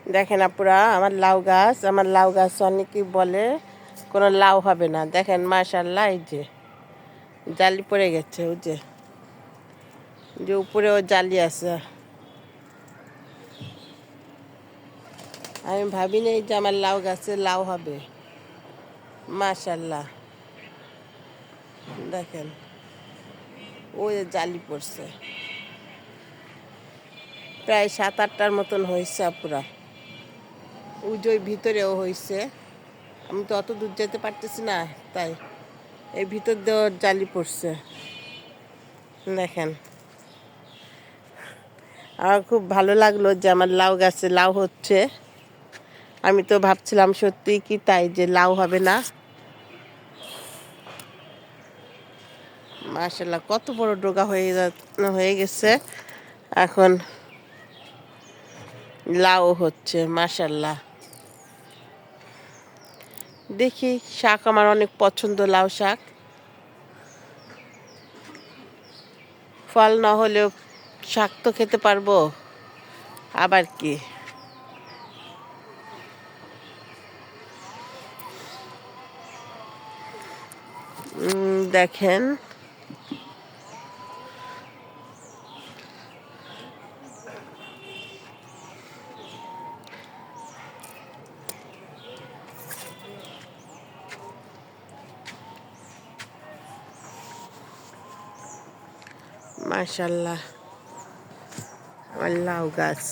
দেখেন আপুরা, আমার লাউ গাছ অনেকেই বলে কোনো লাউ হবে না। দেখেন মাশাআল্লাহ, এই যে জালি পড়ে গেছে, ওই যে যে উপরেও জালি আছে। আমি ভাবি নাই যে আমার লাউ গাছে লাউ হবে। মাশাআল্লাহ, দেখেন ওই যে জালি পড়ছে, প্রায় 7-8টার মতন হয়েছে আপুরা। ওই যে ওই ভিতরেও হয়েছে, আমি তো অত দূর যেতে পারতেছি না, তাই এই ভিতর দিয়েও জালি পড়ছে। দেখেন, আমার খুব ভালো লাগলো যে আমার লাউ গাছে লাউ হচ্ছে। আমি তো ভাবছিলাম সত্যি কি তাই যে লাউ হবে না। মাশাআল্লাহ, কত বড় ডোগা হয়ে গেছে। এখন লাউ হচ্ছে মাশাআল্লাহ। দেখি, শাক আমার অনেক পছন্দ, লাউ শাক। ফল না হলেও শাক তো খেতে পারবো, আবার কি। দেখেন, মাশাআল্লাহ, আমার লাউ গাছ।